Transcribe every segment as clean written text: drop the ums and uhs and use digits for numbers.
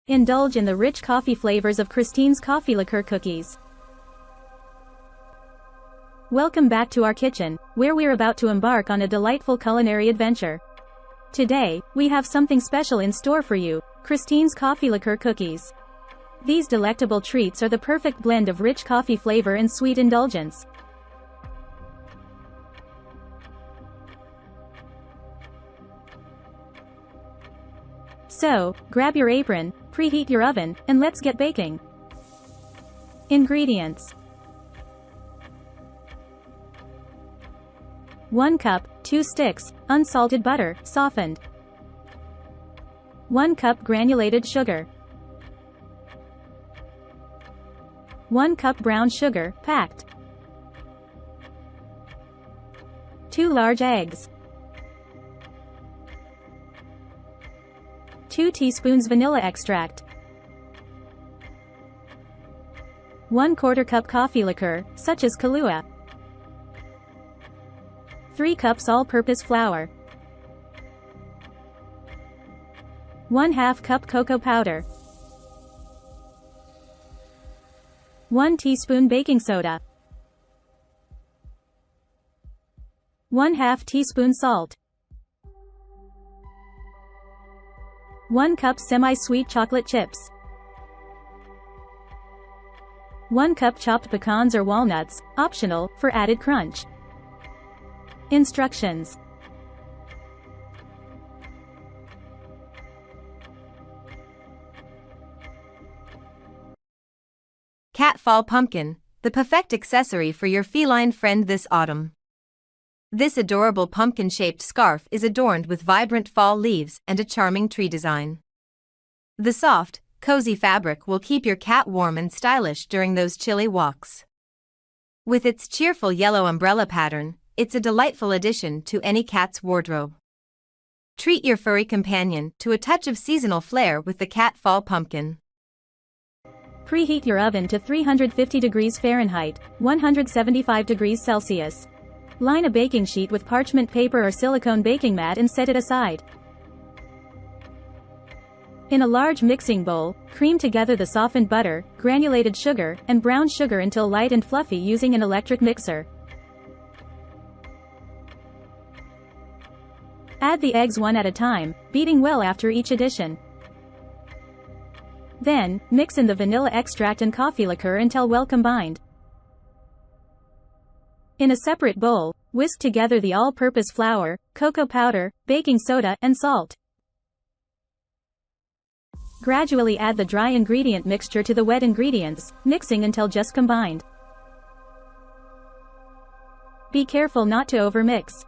Indulge in the rich coffee flavors of Christine's coffee liqueur cookies. Welcome back to our kitchen, where we're about to embark on a delightful culinary adventure. Today, we have something special in store for you, Christine's coffee liqueur cookies. These delectable treats are the perfect blend of rich coffee flavor and sweet indulgence. So, grab your apron, preheat your oven, and let's get baking. Ingredients: 1 cup, 2 sticks, unsalted butter, softened. 1 cup granulated sugar. 1 cup brown sugar, packed. 2 large eggs. 2 teaspoons vanilla extract. 1/4 cup coffee liqueur, such as Kahlua. 3 cups all-purpose flour. 1/2 cup cocoa powder. 1 teaspoon baking soda. 1/2 teaspoon salt. 1 cup semi-sweet chocolate chips. 1 cup chopped pecans or walnuts, optional, for added crunch. Instructions: Cat Fall Pumpkin, the perfect accessory for your feline friend this autumn. This adorable pumpkin-shaped scarf is adorned with vibrant fall leaves and a charming tree design. The soft, cozy fabric will keep your cat warm and stylish during those chilly walks. With its cheerful yellow umbrella pattern, it's a delightful addition to any cat's wardrobe. Treat your furry companion to a touch of seasonal flair with the Cat Fall Pumpkin. Preheat your oven to 350 degrees Fahrenheit, 175 degrees Celsius. Line a baking sheet with parchment paper or silicone baking mat and set it aside. In a large mixing bowl, cream together the softened butter, granulated sugar, and brown sugar until light and fluffy using an electric mixer. Add the eggs one at a time, beating well after each addition. Then, mix in the vanilla extract and coffee liqueur until well combined. In a separate bowl, whisk together the all-purpose flour, cocoa powder, baking soda, and salt. Gradually add the dry ingredient mixture to the wet ingredients, mixing until just combined. Be careful not to overmix.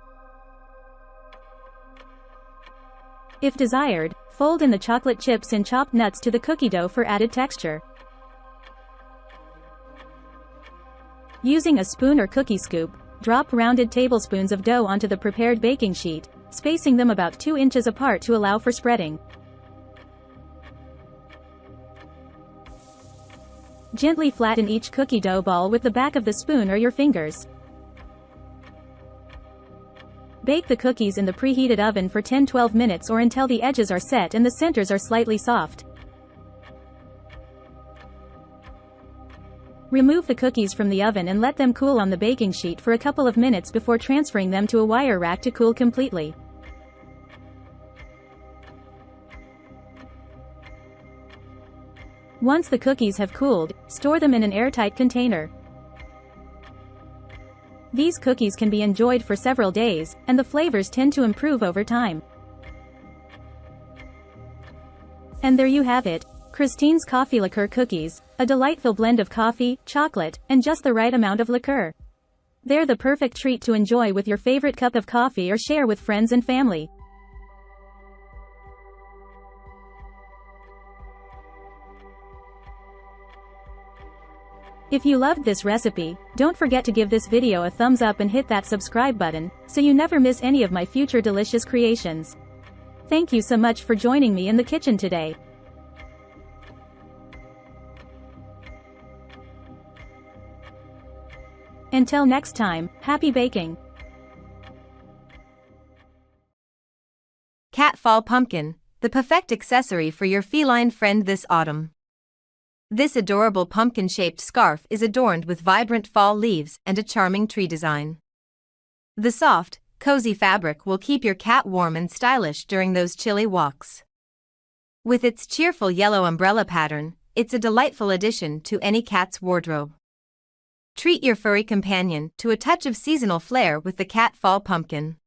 If desired, fold in the chocolate chips and chopped nuts to the cookie dough for added texture. Using a spoon or cookie scoop, drop rounded tablespoons of dough onto the prepared baking sheet, spacing them about 2 inches apart to allow for spreading. Gently flatten each cookie dough ball with the back of the spoon or your fingers. Bake the cookies in the preheated oven for 10-12 minutes or until the edges are set and the centers are slightly soft. Remove the cookies from the oven and let them cool on the baking sheet for a couple of minutes before transferring them to a wire rack to cool completely. Once the cookies have cooled, store them in an airtight container. These cookies can be enjoyed for several days, and the flavors tend to improve over time. And there you have it, Christine's coffee liqueur cookies, a delightful blend of coffee, chocolate, and just the right amount of liqueur. They're the perfect treat to enjoy with your favorite cup of coffee or share with friends and family. If you loved this recipe, don't forget to give this video a thumbs up and hit that subscribe button, so you never miss any of my future delicious creations. Thank you so much for joining me in the kitchen today. Until next time, happy baking! Cat Fall Pumpkin, the perfect accessory for your feline friend this autumn. This adorable pumpkin-shaped scarf is adorned with vibrant fall leaves and a charming tree design. The soft, cozy fabric will keep your cat warm and stylish during those chilly walks. With its cheerful yellow umbrella pattern, it's a delightful addition to any cat's wardrobe. Treat your furry companion to a touch of seasonal flair with the cat fall pumpkin.